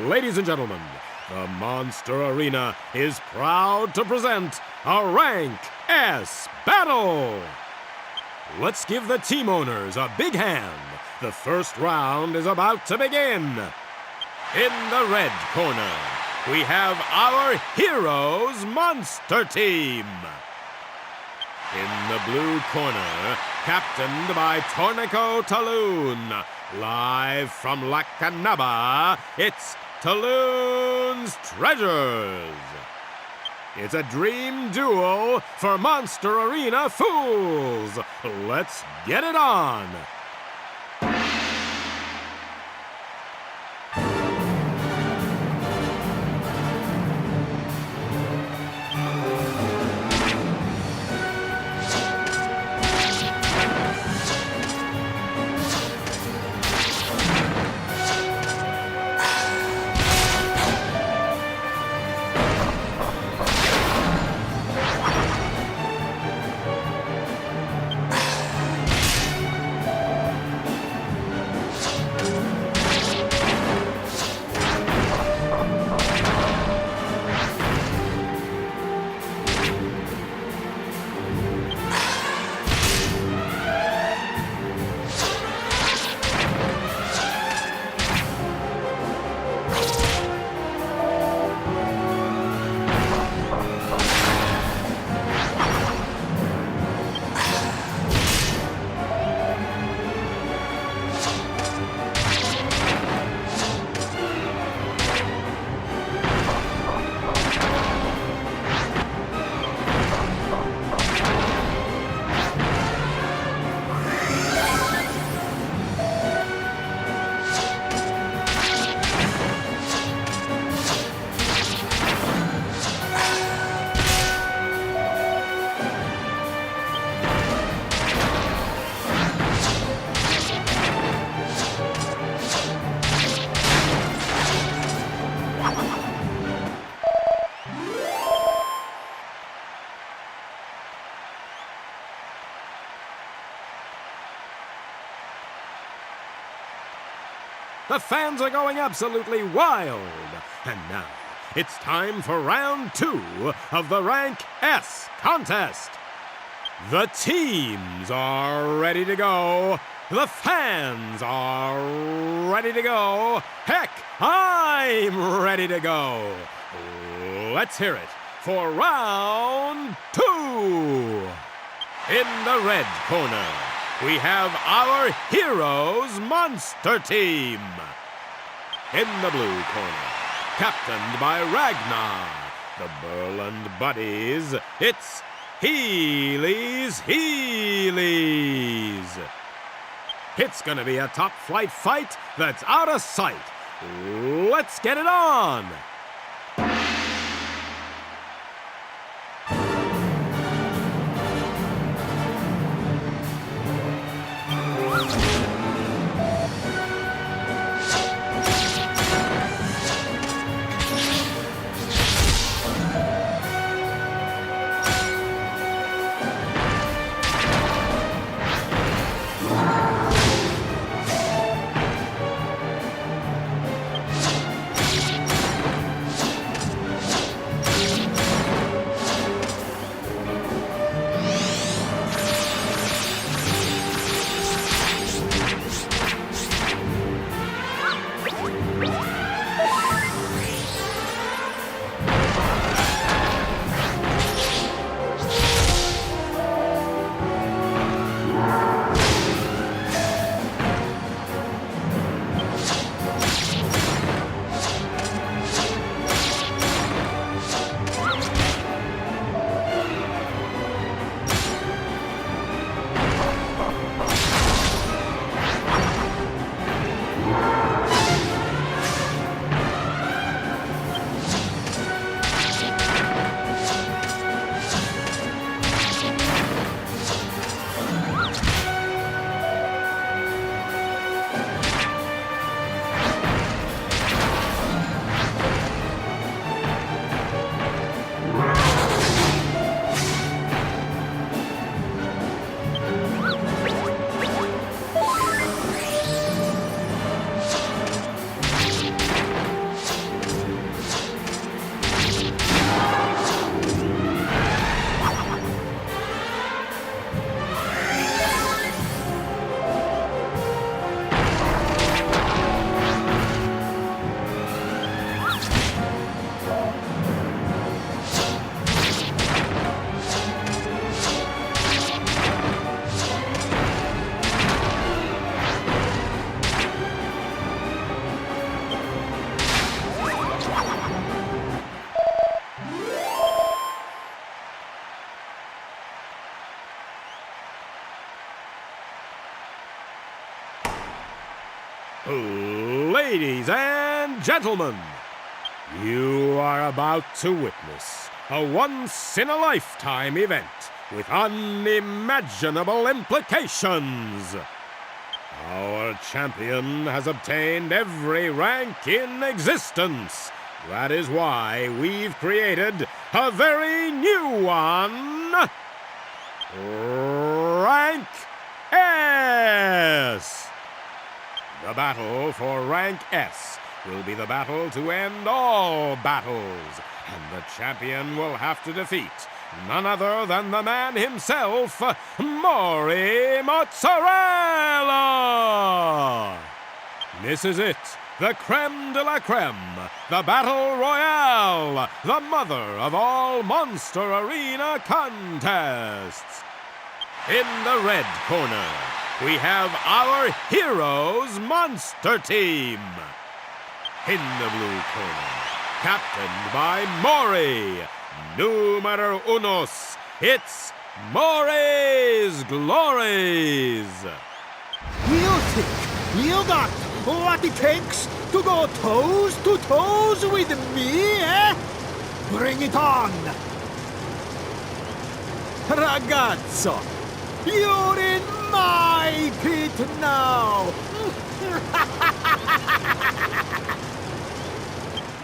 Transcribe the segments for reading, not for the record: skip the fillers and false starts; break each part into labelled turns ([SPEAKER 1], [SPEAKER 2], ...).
[SPEAKER 1] Ladies and gentlemen, the Monster Arena is proud to present a Rank S battle. Let's give the team owners a big hand. The first round is about to begin. In the red corner, we have our Heroes Monster Team. In the blue corner, captained by Tornico Talloon, live from La Canaba, it's Talloon's Treasures. It's a dream duel for Monster Arena fools. Let's get it on. The fans are going absolutely wild. And now, it's time for round 2 of the Rank S contest. The teams are ready to go. The fans are ready to go. Heck, I'm ready to go. Let's hear it for round 2. In the red corner, we have our Heroes Monster Team. In the blue corner, captained by Ragnar, the Berland Buddies, it's Healy's Heelys. It's gonna be a top-flight fight that's out of sight. Let's get it on! Ladies and gentlemen, you are about to witness a once-in-a-lifetime event with unimaginable implications. Our champion has obtained every rank in existence. That is why we've created a very new one. Rank S. The battle for Rank S will be the battle to end all battles, and the champion will have to defeat none other than the man himself, Maury Mozzarella! This is it, the creme de la creme, the battle royale, the mother of all Monster Arena contests. In the red corner, we have our heroes Monster Team. In the blue corner, captained by Maury, numero unos, it's Maury's Glories.
[SPEAKER 2] You think you got what it takes to go toes to toes with me, eh? Bring it on! Ragazzo, you're in my pit now!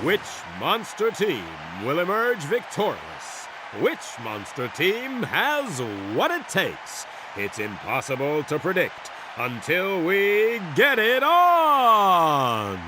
[SPEAKER 1] Which monster team will emerge victorious? Which monster team has what it takes? It's impossible to predict until we get it on!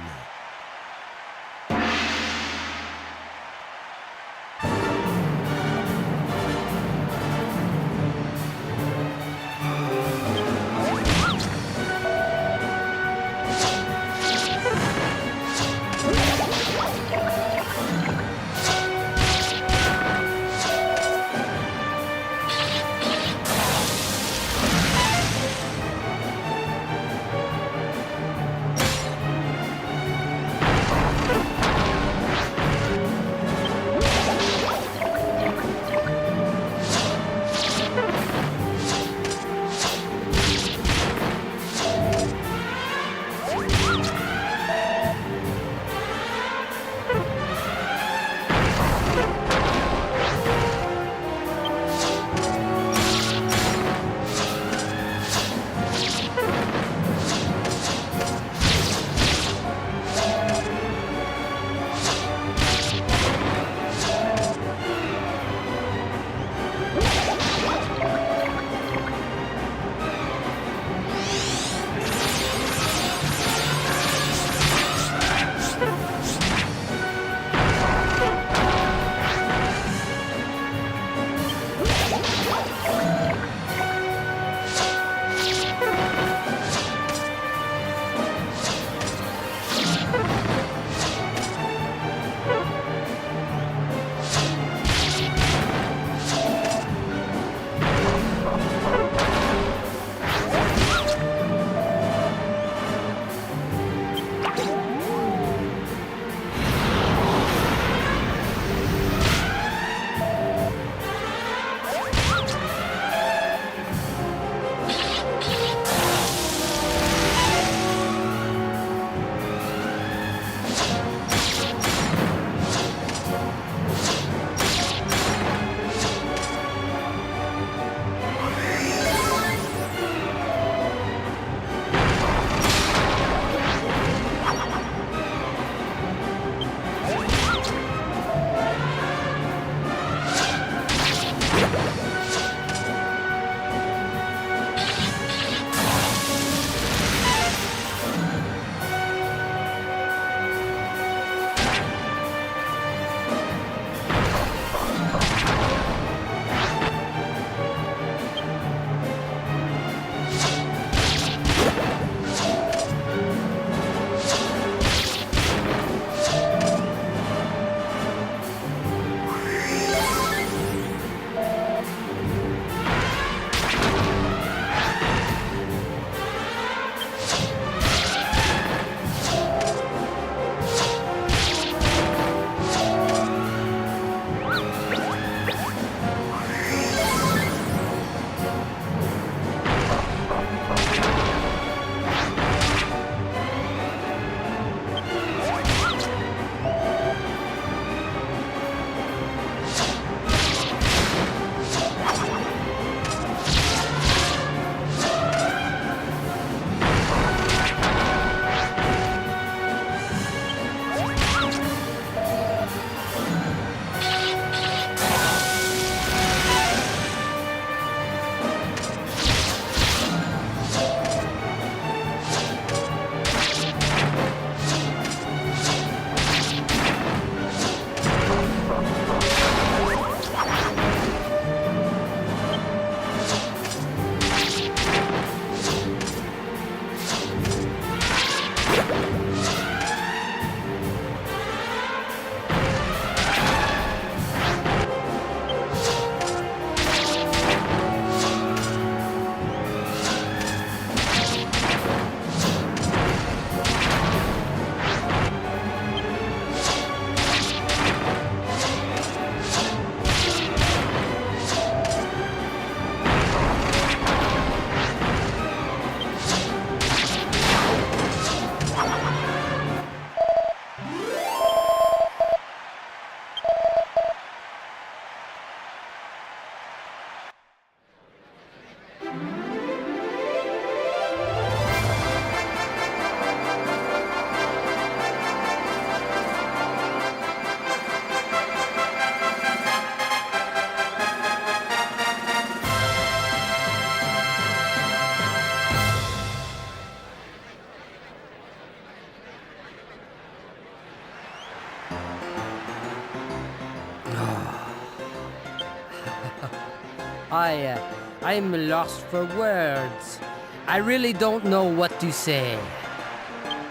[SPEAKER 3] I'm lost for words. I really don't know what to say.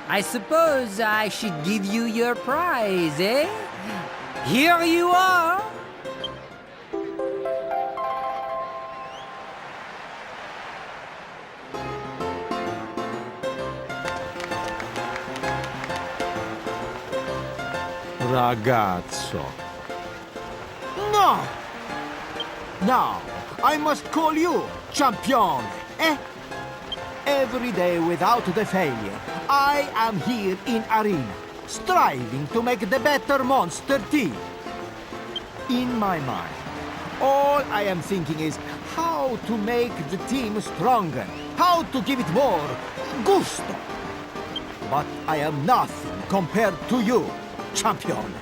[SPEAKER 3] I suppose I should give you your prize, eh? Here you are!
[SPEAKER 2] Ragazzo. No! Now, I must call you Campeone, eh? Every day without the failure, I am here in arena, striving to make the better monster team. In my mind, all I am thinking is how to make the team stronger, how to give it more gusto. But I am nothing compared to you, Campeone.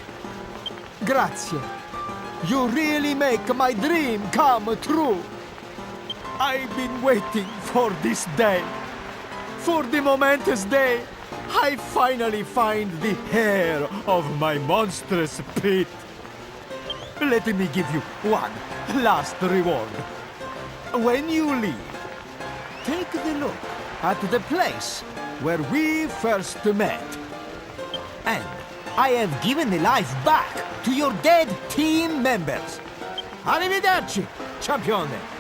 [SPEAKER 2] Grazie. You really make my dream come true. I've been waiting for this day. For the momentous day, I finally find the hair of my monstrous pit. Let me give you one last reward. When you leave, take a look at the place where we first met. And I have given the life back to your dead team members. Arrivederci, Campione.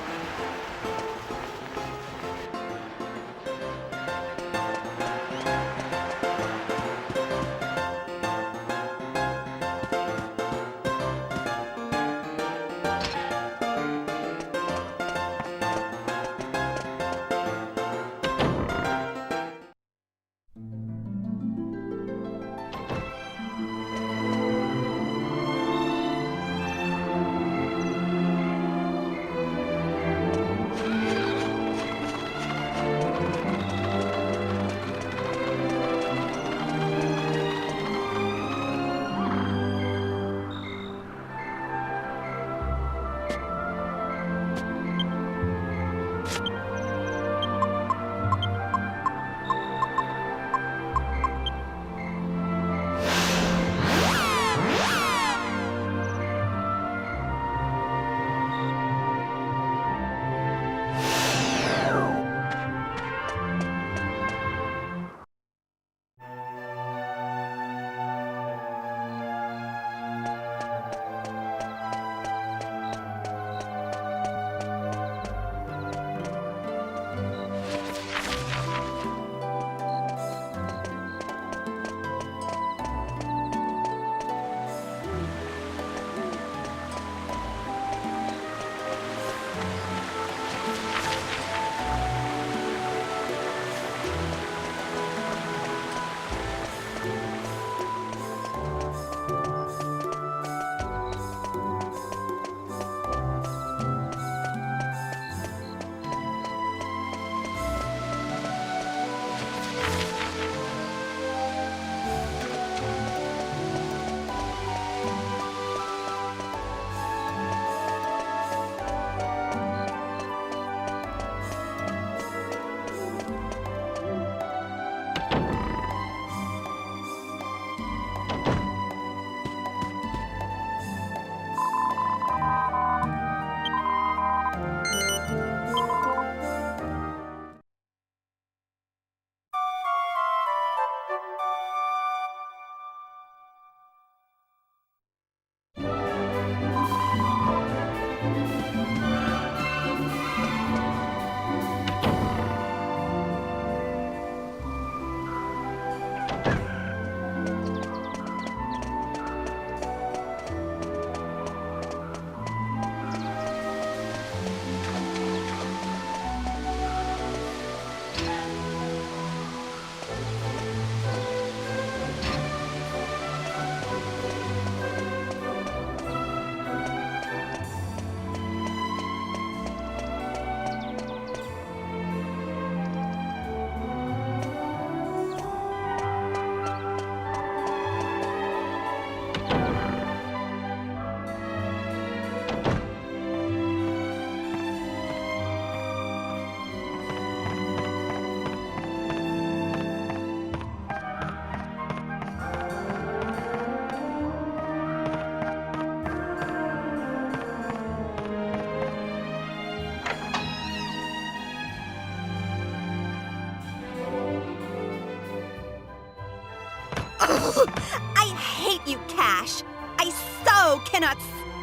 [SPEAKER 4] I hate you, Cash. I so cannot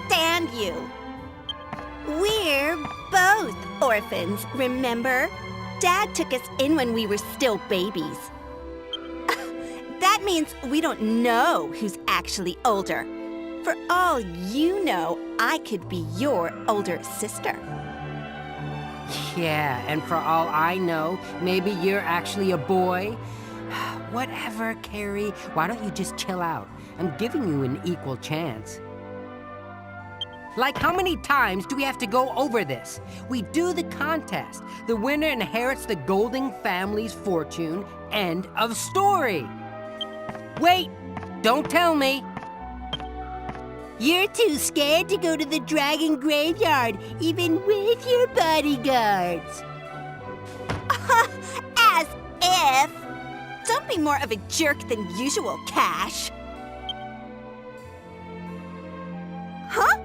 [SPEAKER 4] stand you. We're both orphans, remember? Dad took us in when we were still babies. That means we don't know who's actually older. For all you know, I could be your older sister.
[SPEAKER 3] Yeah, and for all I know, maybe you're actually a boy. Whatever, Carrie. Why don't you just chill out? I'm giving you an equal chance. Like, how many times do we have to go over this? We do the contest. The winner inherits the Golding family's fortune. End of story. Wait, don't tell me. You're too scared to go to the dragon graveyard, even with your bodyguards.
[SPEAKER 4] As if! Don't be more of a jerk than usual, Cash. Huh?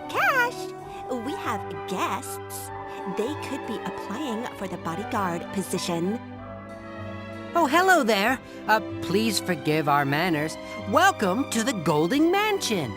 [SPEAKER 4] Cash, we have guests. They could be applying for the bodyguard position.
[SPEAKER 3] Oh, hello there. Please forgive our manners. Welcome to the Golding Mansion.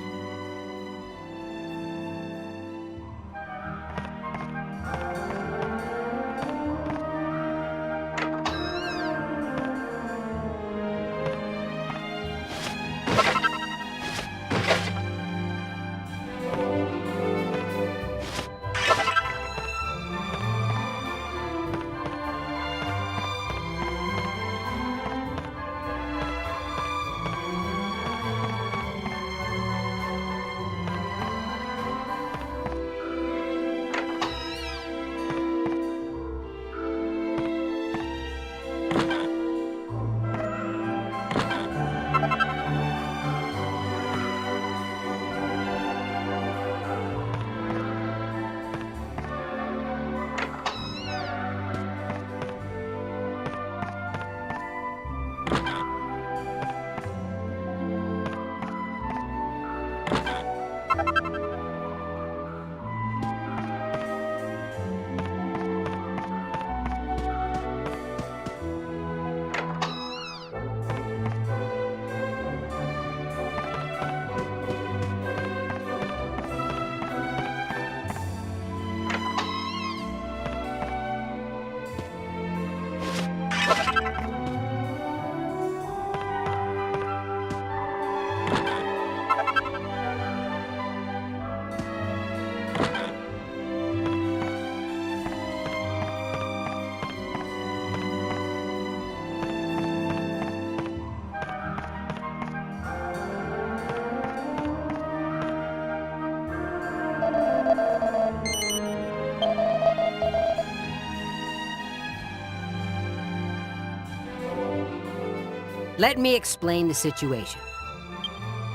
[SPEAKER 3] Let me explain the situation.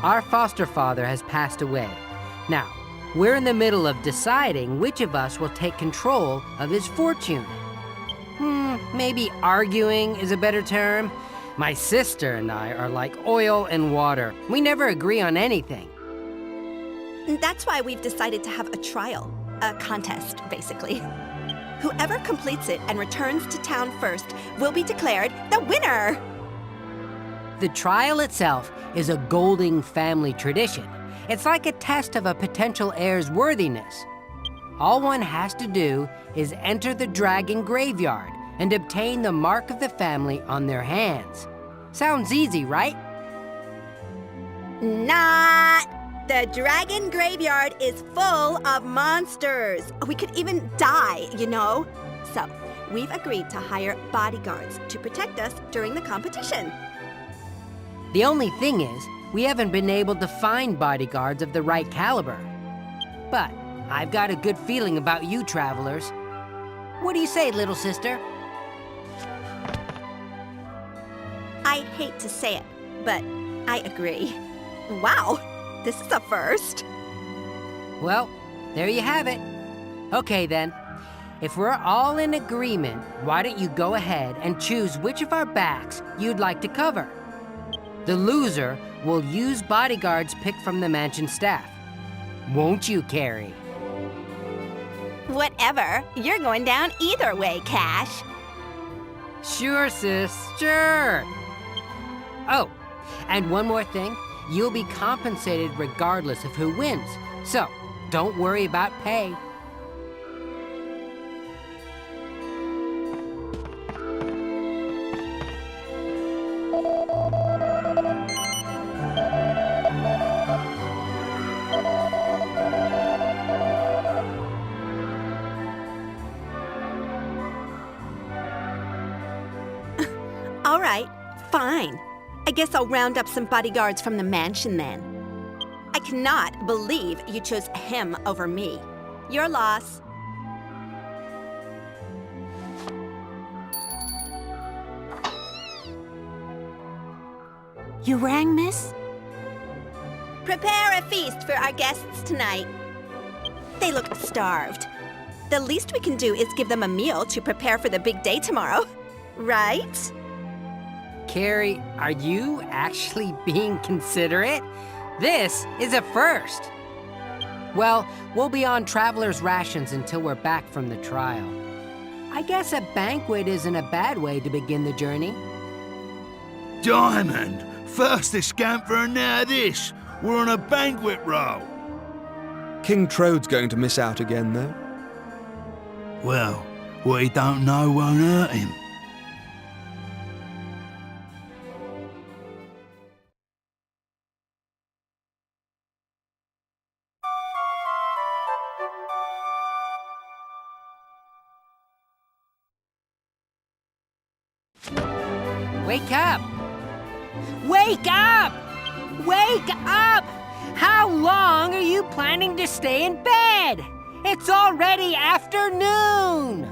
[SPEAKER 3] Our foster father has passed away. Now, we're in the middle of deciding which of us will take control of his fortune. Maybe arguing is a better term. My sister and I are like oil and water. We never agree on anything.
[SPEAKER 4] That's why we've decided to have a trial, a contest, basically. Whoever completes it and returns to town first will be declared the winner!
[SPEAKER 3] The trial itself is a Golding family tradition. It's like a test of a potential heir's worthiness. All one has to do is enter the dragon graveyard and obtain the mark of the family on their hands. Sounds easy, right?
[SPEAKER 4] Not! The dragon graveyard is full of monsters. We could even die, you know? So, we've agreed to hire bodyguards to protect us during the competition.
[SPEAKER 3] The only thing is, we haven't been able to find bodyguards of the right caliber. But I've got a good feeling about you travelers. What do you say, little sister?
[SPEAKER 4] I hate to say it, but I agree. Wow, this is a first.
[SPEAKER 3] Well, there you have it. Okay then, if we're all in agreement, why don't you go ahead and choose which of our backs you'd like to cover? The loser will use bodyguards picked from the mansion staff. Won't you, Carrie?
[SPEAKER 4] Whatever. You're going down either way, Cash.
[SPEAKER 3] Sure, sis, sure. Oh, And one more thing, you'll be compensated regardless of who wins. So, don't worry about pay.
[SPEAKER 4] All right, fine. I guess I'll round up some bodyguards from the mansion then. I cannot believe you chose him over me. Your loss. You rang, miss? Prepare a feast for our guests tonight. They look starved. The least we can do is give them a meal to prepare for the big day tomorrow. Right?
[SPEAKER 3] Carrie, are you actually being considerate? This is a first. Well, we'll be on traveler's rations until we're back from the trial. I guess a banquet isn't a bad way to begin the journey.
[SPEAKER 5] Diamond! First this scamper and now this. We're on a banquet roll.
[SPEAKER 6] King Trode's going to miss out again, though.
[SPEAKER 5] Well, what he don't know won't hurt him.
[SPEAKER 3] Wake up! Wake up! Wake up! How long are you planning to stay in bed? It's already afternoon!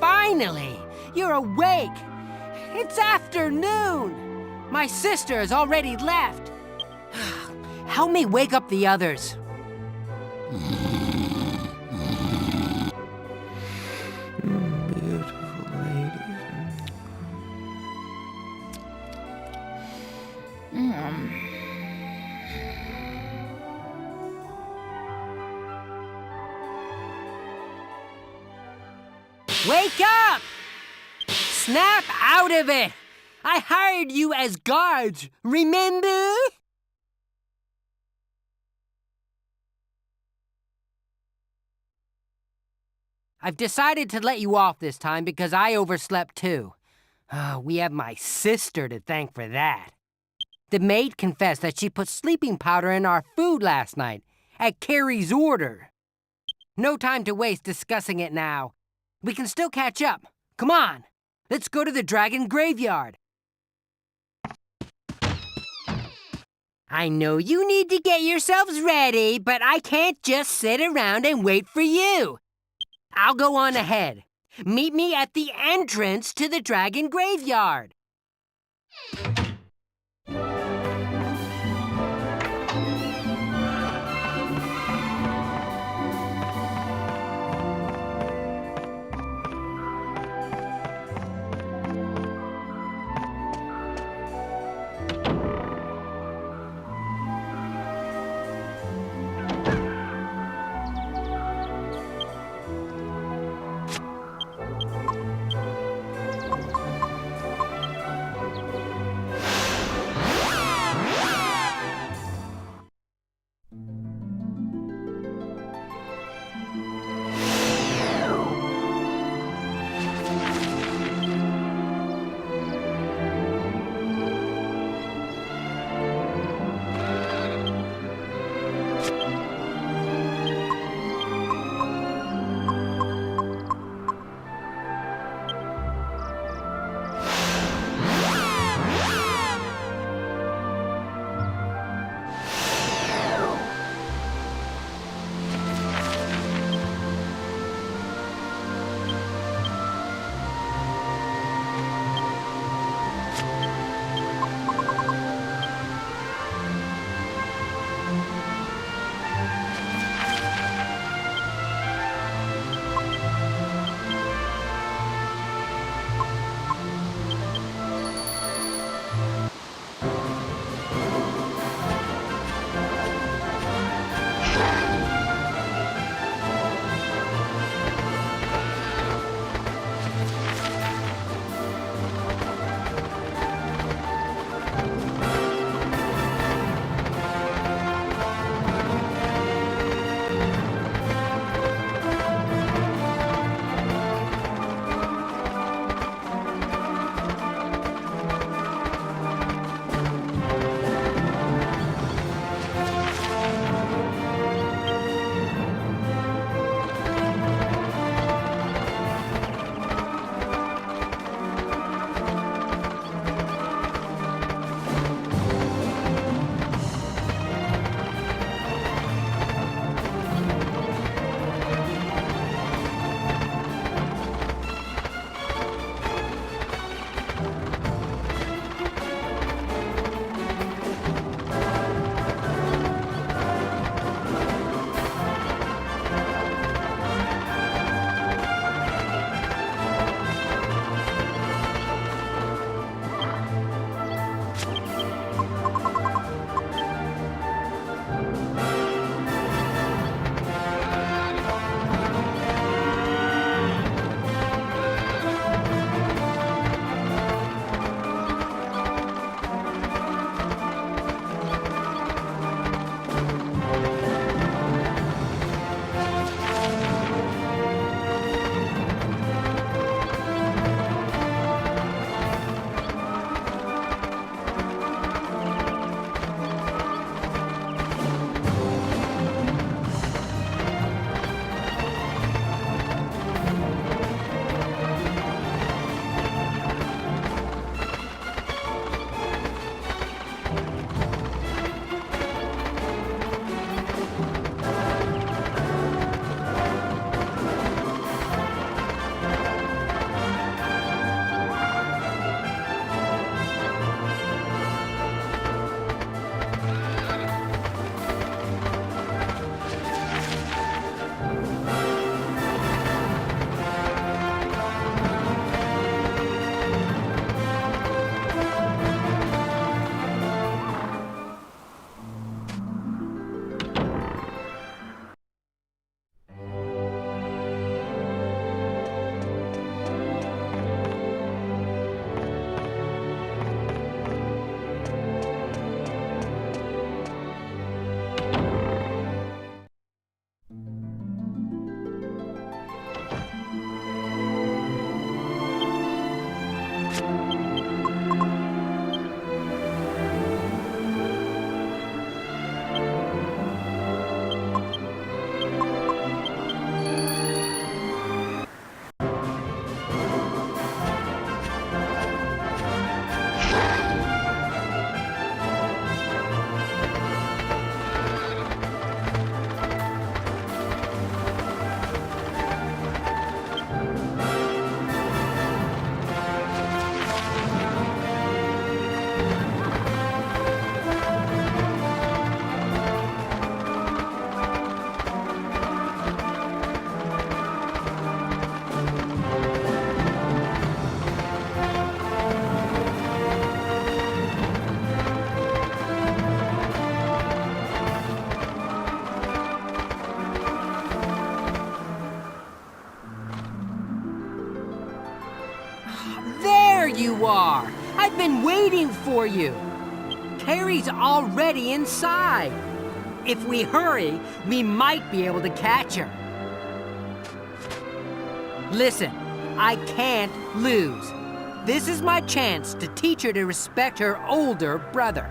[SPEAKER 3] Finally, you're awake! It's afternoon! My sister has already left. Help me wake up the others.
[SPEAKER 6] Beautiful ladies.
[SPEAKER 3] Wake up! Snap out of it! I hired you as guards, remember? I've decided to let you off this time because I overslept too. We have my sister to thank for that. The maid confessed that she put sleeping powder in our food last night, at Carrie's order. No time to waste discussing it now. We can still catch up. Come on, let's go to the dragon graveyard. I know you need to get yourselves ready, but I can't just sit around and wait for you. I'll go on ahead. Meet me at the entrance to the dragon graveyard. you are! I've been waiting for you! Carrie's already inside. If we hurry, we might be able to catch her. Listen, I can't lose. This is my chance to teach her to respect her older brother.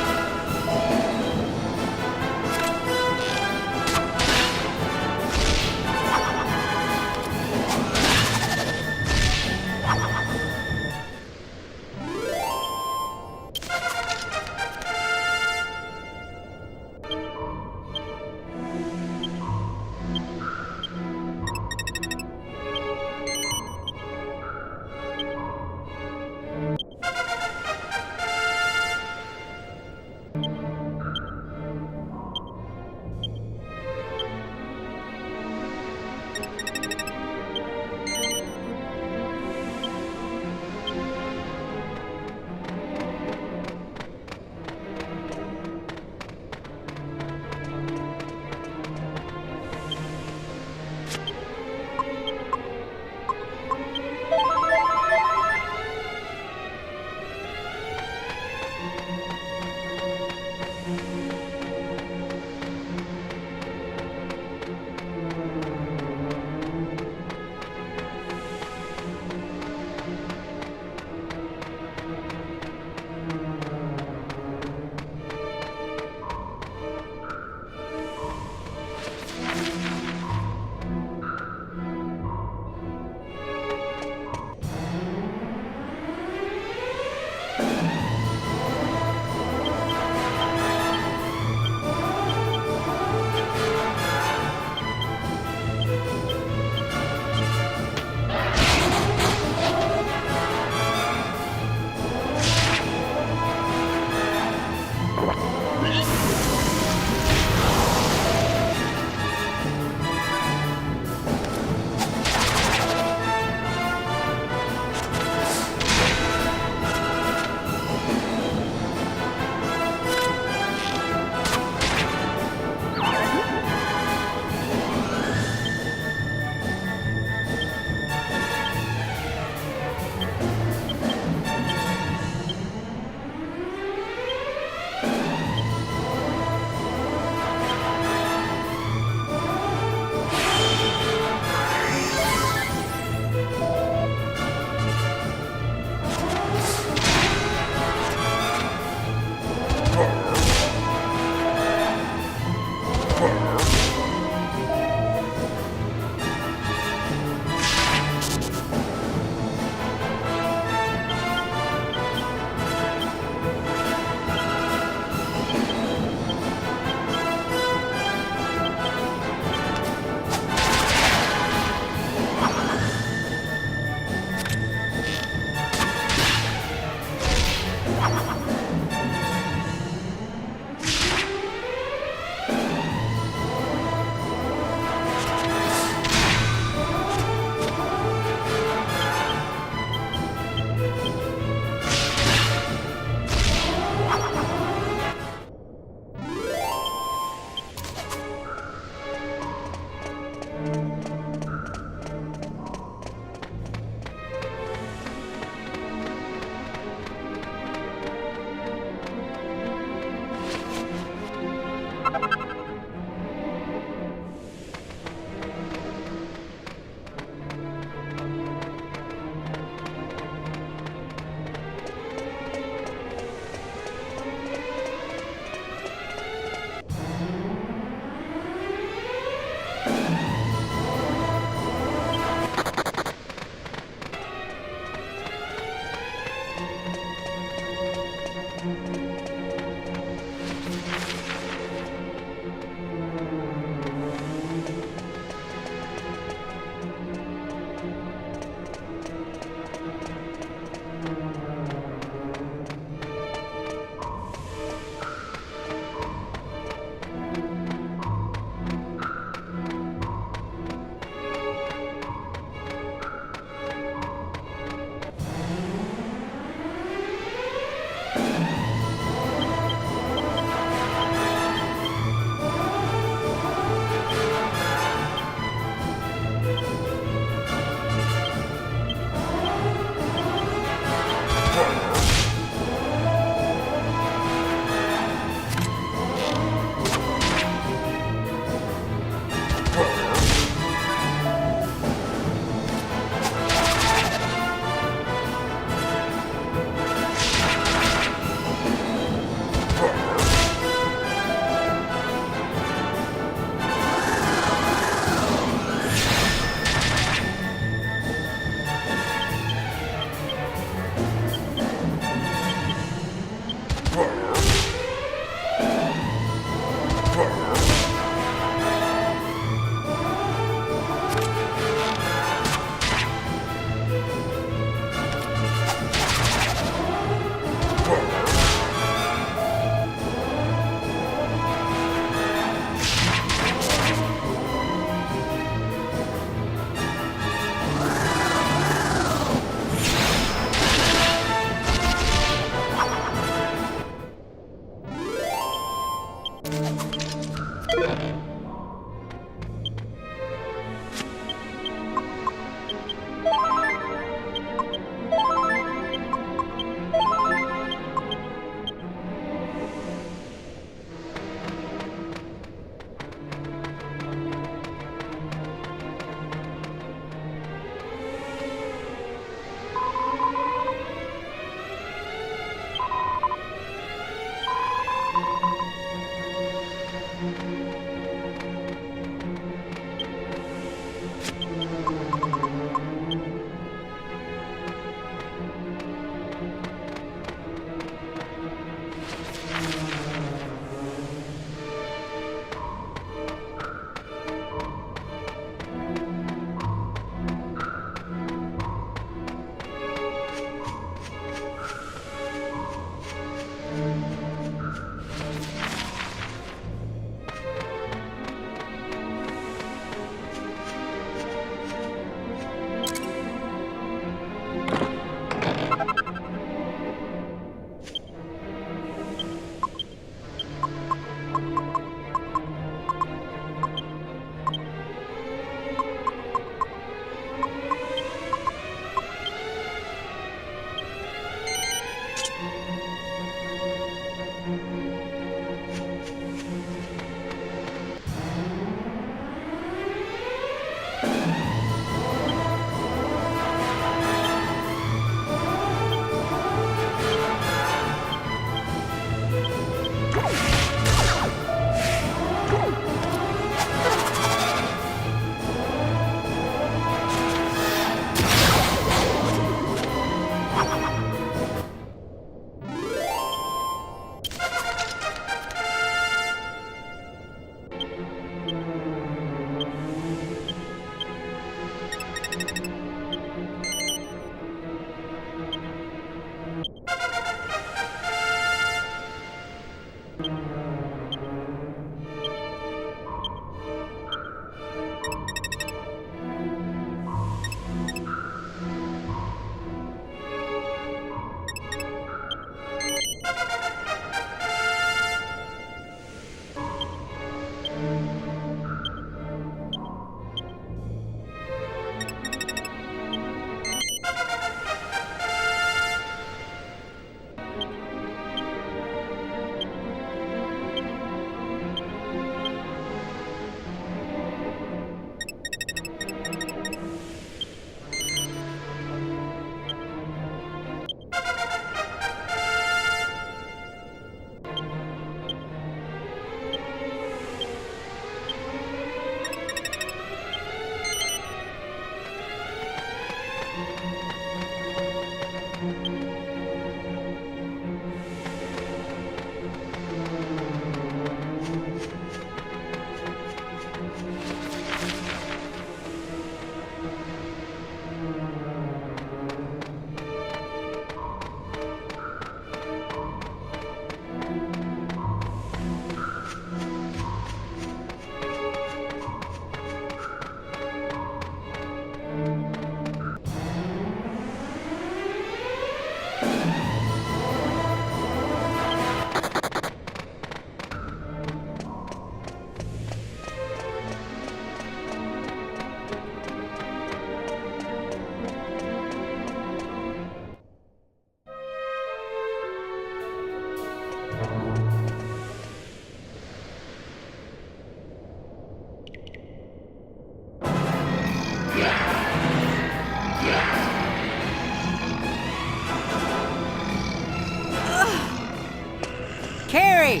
[SPEAKER 3] Carrie!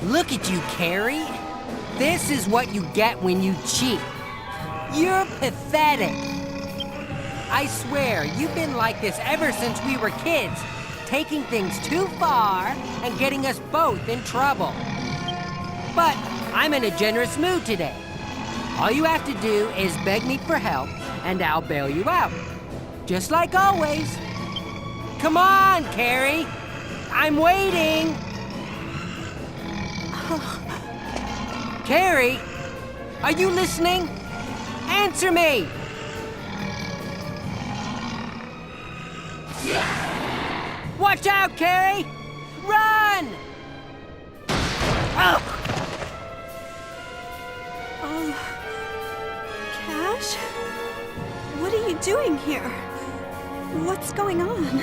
[SPEAKER 3] Look at you, Carrie. This is what you get when you cheat. You're pathetic. I swear, you've been like this ever since we were kids, taking things too far and getting us both in trouble. But I'm in a generous mood today. All you have to do is beg me for help, and I'll bail you out. Just like always. Come on, Carrie. I'm waiting. Carrie, are you listening? Answer me. Watch out, Carrie! Run! Oh!
[SPEAKER 4] Cash? What are you doing here? What's going on?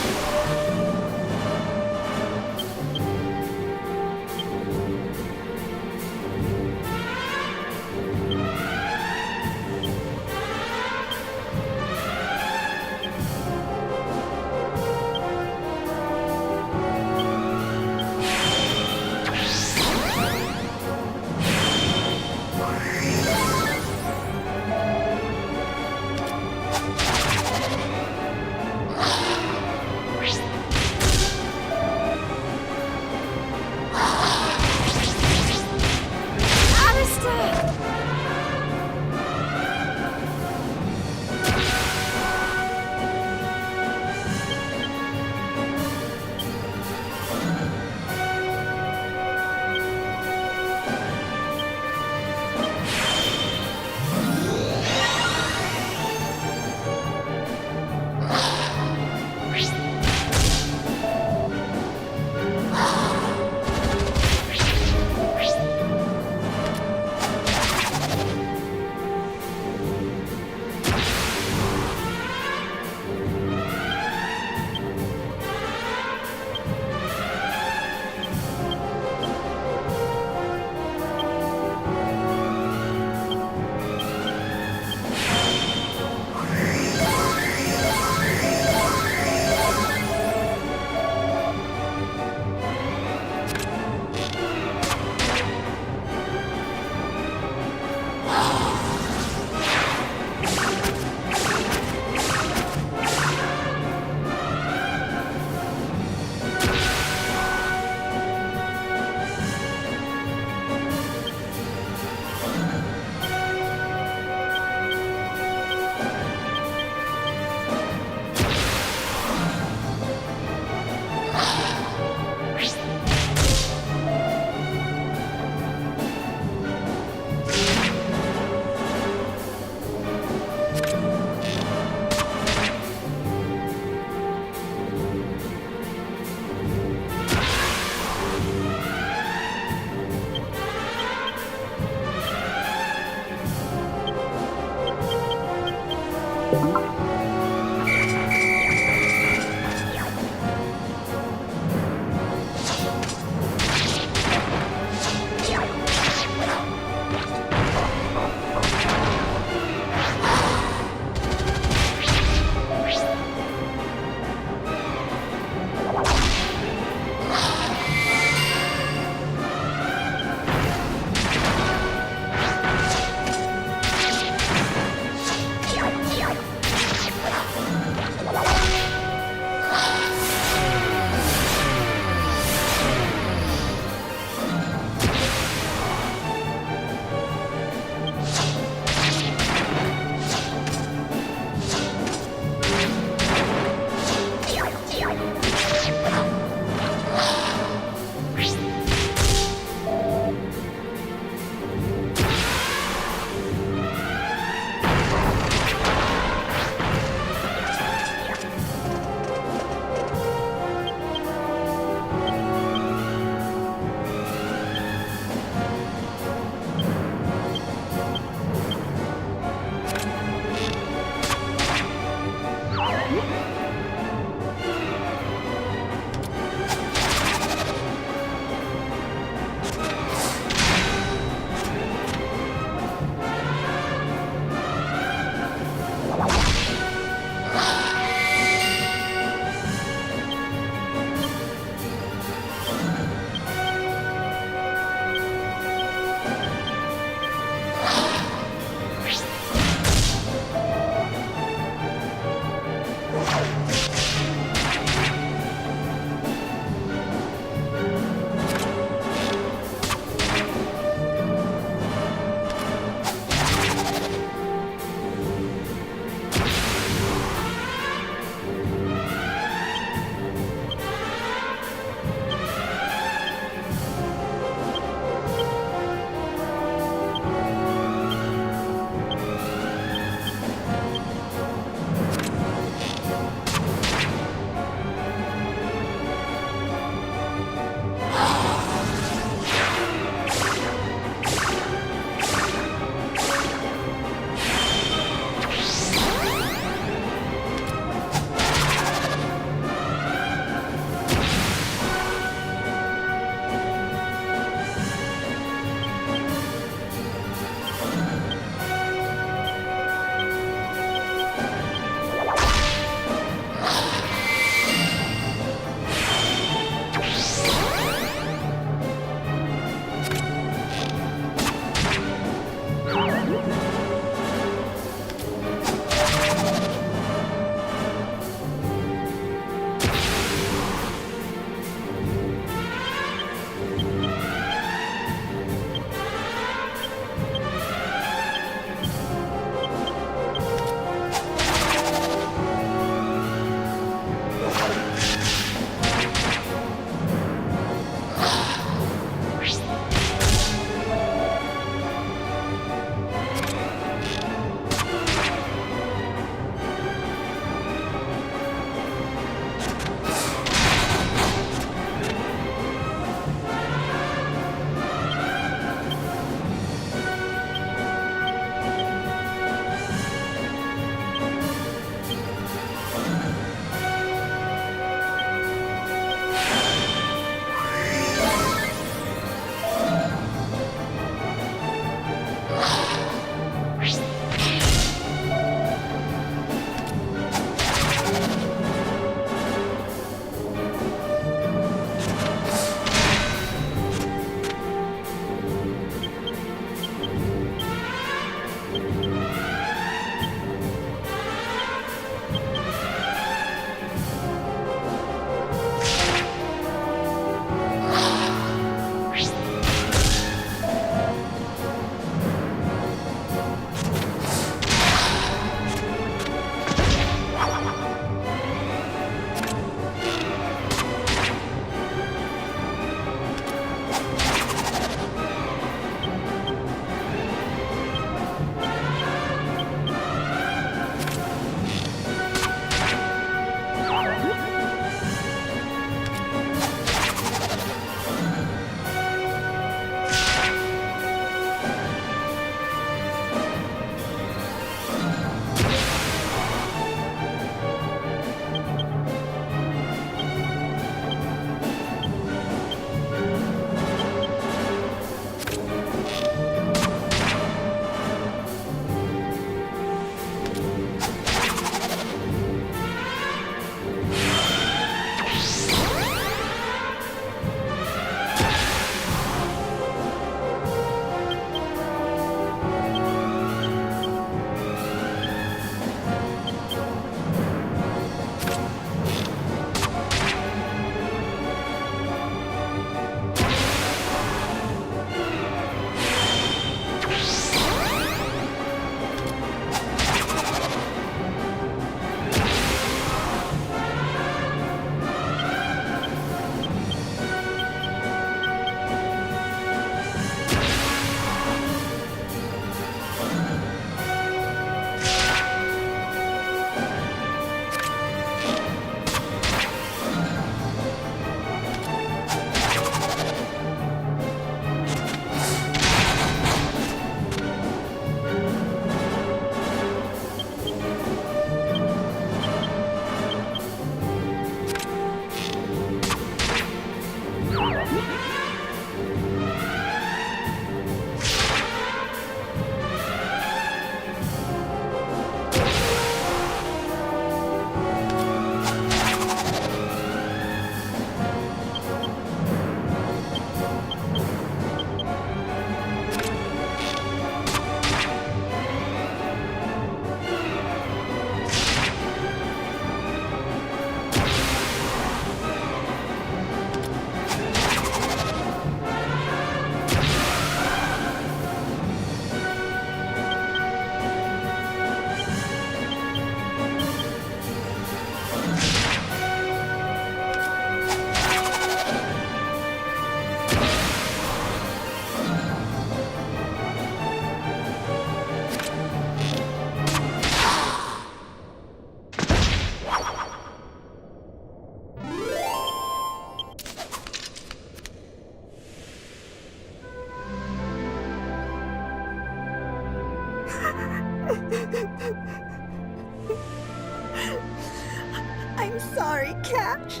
[SPEAKER 4] I'm sorry, Cash.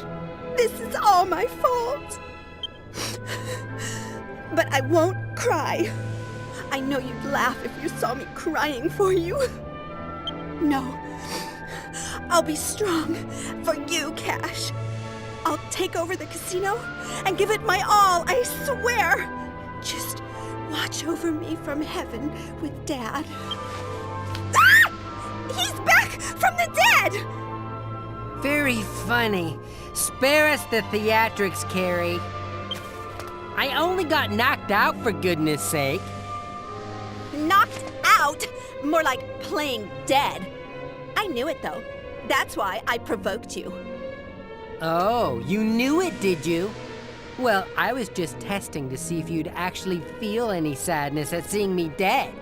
[SPEAKER 4] This is all my fault. But I won't cry. I know you'd laugh if you saw me crying for you. No. I'll be strong for you, Cash. I'll take over the casino and give it my all, I swear. Just watch over me from heaven with Dad. Ah! He's back from the dead!
[SPEAKER 3] Very funny. Spare us the theatrics, Carrie. I only got knocked out, for goodness sake.
[SPEAKER 4] Knocked out? More like playing dead. I knew it, though. That's why I provoked you.
[SPEAKER 3] Oh, you knew it, did you? Well, I was just testing to see if you'd actually feel any sadness at seeing me dead.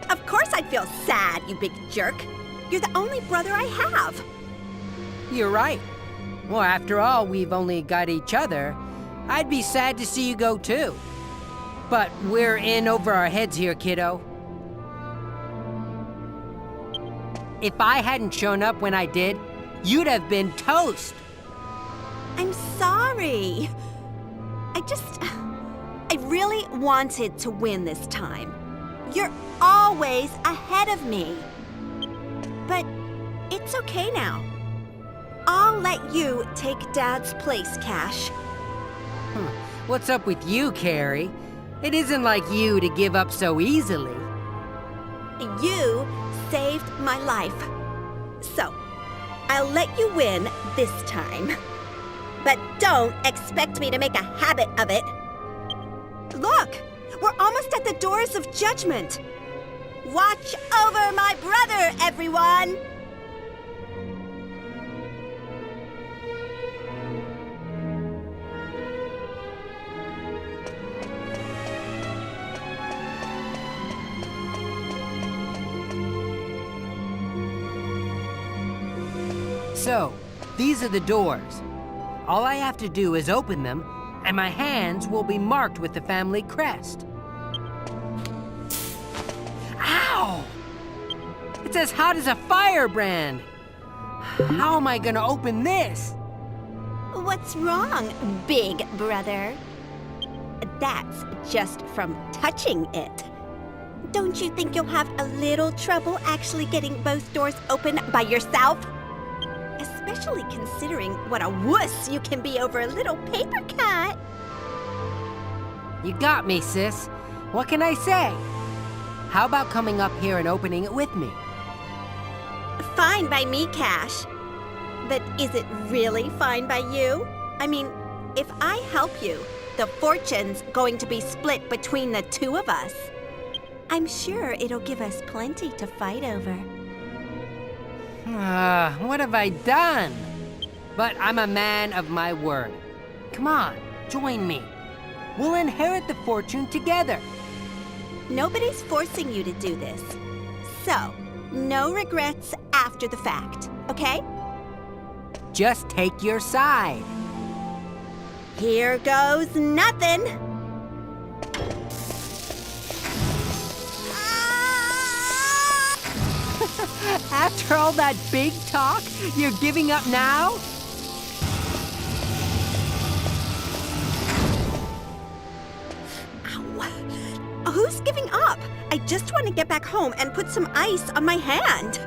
[SPEAKER 4] Of course I'd feel sad, you big jerk. You're the only brother I have.
[SPEAKER 3] You're right. Well, after all, we've only got each other. I'd be sad to see you go, too. But we're in over our heads here, kiddo. If I hadn't shown up when I did, you'd have been toast.
[SPEAKER 4] I'm sorry. I really wanted to win this time. You're always ahead of me. But it's okay now. I'll let you take Dad's place, Cash.
[SPEAKER 3] What's up with you, Carrie? It isn't like you to give up so easily.
[SPEAKER 4] You saved my life. So, I'll let you win this time. But don't expect me to make a habit of it. Look, we're almost at the doors of judgment. Watch over my brother, everyone!
[SPEAKER 3] So, these are the doors. All I have to do is open them, and my hands will be marked with the family crest. Ow! It's as hot as a firebrand. How am I gonna open this?
[SPEAKER 4] What's wrong, big brother? That's just from touching it. Don't you think you'll have a little trouble actually getting both doors open by yourself? Especially considering what a wuss you can be over a little paper cut.
[SPEAKER 3] You got me, sis. What can I say? How about coming up here and opening it with me?
[SPEAKER 4] Fine by me, Cash. But is it really fine by you? I mean, if I help you, the fortune's going to be split between the two of us. I'm sure it'll give us plenty to fight over.
[SPEAKER 3] What have I done? But I'm a man of my word. Come on, join me. We'll inherit the fortune together.
[SPEAKER 4] Nobody's forcing you to do this. So, no regrets after the fact, okay?
[SPEAKER 3] Just take your side.
[SPEAKER 4] Here goes nothing.
[SPEAKER 3] After all that big talk, you're giving up now?
[SPEAKER 4] Ow. Who's giving up? I just want to get back home and put some ice on my hand.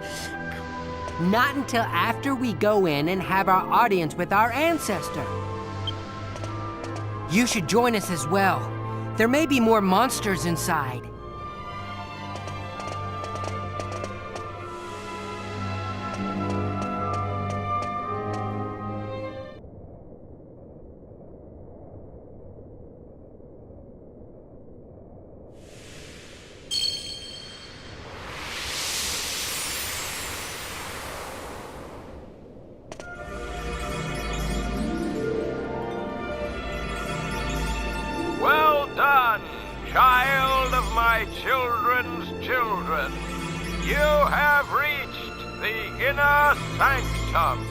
[SPEAKER 3] Not until after we go in and have our audience with our ancestor. You should join us as well. There may be more monsters inside.
[SPEAKER 1] Well done, child of my children's children. You have reached the inner sanctum.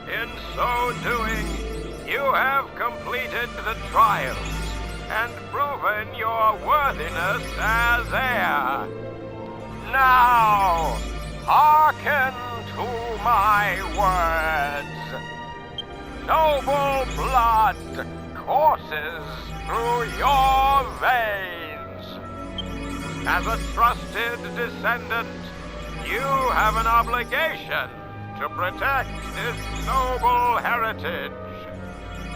[SPEAKER 1] In so doing, you have completed the trials and proven your worthiness as heir. Now, Hearken to my words. Noble blood courses through your veins. As a trusted descendant, you have an obligation to protect this noble heritage.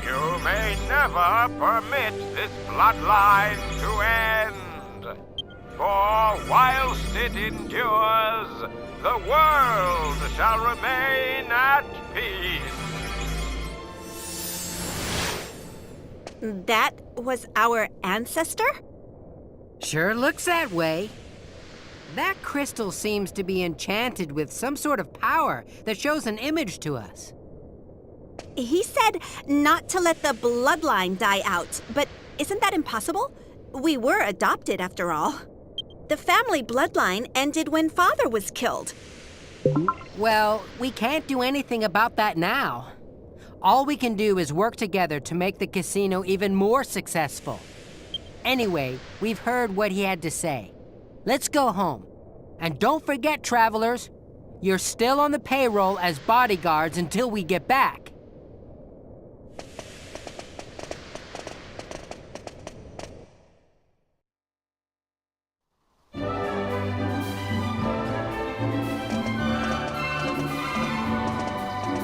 [SPEAKER 1] You may never permit this bloodline to end. For whilst it endures, the world shall remain at peace.
[SPEAKER 4] That was our ancestor?
[SPEAKER 3] Sure looks that way. That crystal seems to be enchanted with some sort of power that shows an image to us.
[SPEAKER 4] He said not to let the bloodline die out, but isn't that impossible? We were adopted, after all. The family bloodline ended when Father was killed.
[SPEAKER 3] Well, we can't do anything about that now. All we can do is work together to make the casino even more successful. Anyway, we've heard what he had to say. Let's go home. And don't forget, travelers, you're still on the payroll as bodyguards until we get back.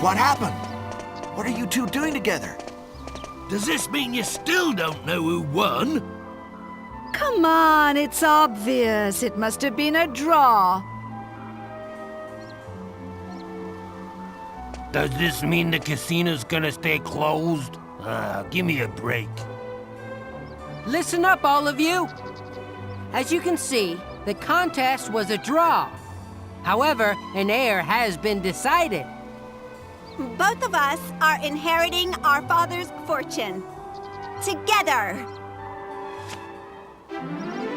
[SPEAKER 2] What happened? What are you two doing together?
[SPEAKER 5] Does this mean you still don't know who won?
[SPEAKER 7] Come on, it's obvious. It must have been a draw.
[SPEAKER 8] Does this mean the casino's gonna stay closed? Give me a break.
[SPEAKER 3] Listen up, all of you. As you can see, the contest was a draw. However, an heir has been decided.
[SPEAKER 4] Both of us are inheriting our father's fortune. Together.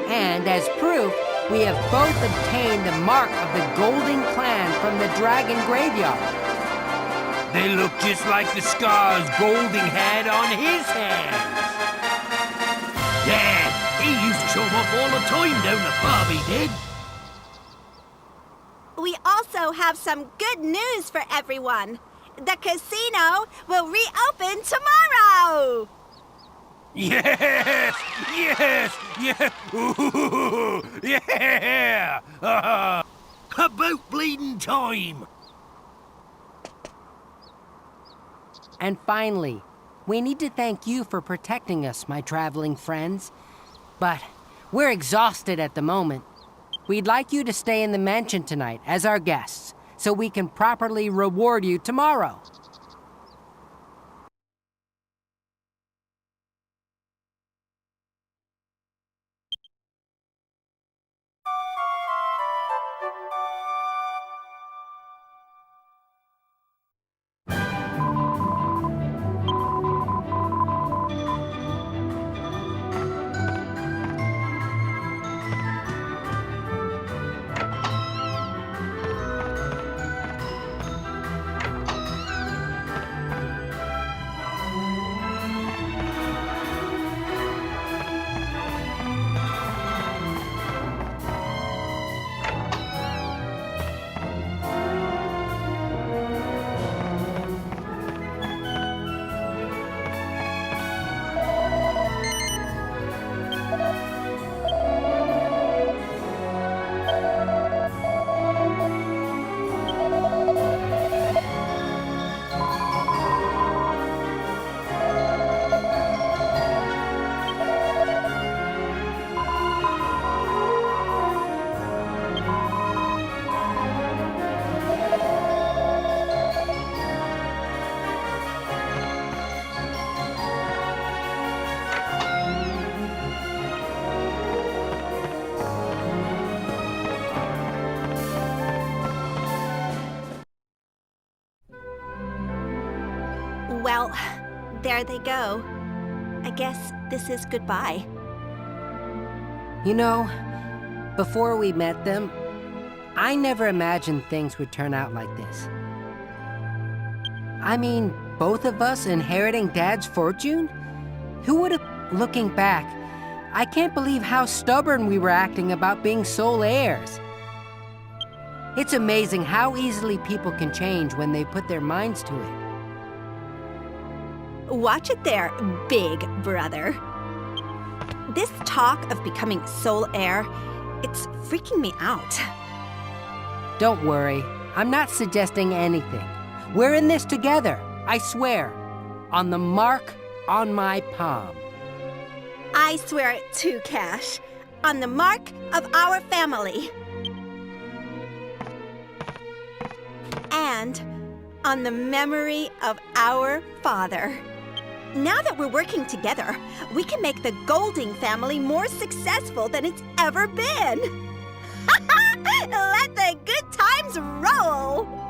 [SPEAKER 3] And as proof, we have both obtained the mark of the Golden Clan from the Dragon Graveyard.
[SPEAKER 8] They look just like the scars Golding had on his hands.
[SPEAKER 5] Yeah, he used to show them off all the time down the pub, he did.
[SPEAKER 4] We also have some good news for everyone. The casino will reopen tomorrow!
[SPEAKER 8] Yes! Yes! Yeah! Ooh, yeah!
[SPEAKER 5] About bleeding time.
[SPEAKER 3] And finally, we need to thank you for protecting us, my traveling friends. But we're exhausted at the moment. We'd like you to stay in the mansion tonight as our guests, so we can properly reward you tomorrow.
[SPEAKER 4] Well, there they go. I guess this is goodbye.
[SPEAKER 3] You know, before we met them, I never imagined things would turn out like this. I mean, both of us inheriting Dad's fortune? Who would have, looking back, I can't believe how stubborn we were acting about being sole heirs. It's amazing how easily people can change when they put their minds to it.
[SPEAKER 4] Watch it there, big brother. This talk of becoming sole heir, it's freaking me out.
[SPEAKER 3] Don't worry, I'm not suggesting anything. We're in this together, I swear. On the mark on my palm.
[SPEAKER 4] I swear it too, Cash. On the mark of our family. And on the memory of our father. Now that we're working together, we can make the Golding family more successful than it's ever been. Let the good times roll!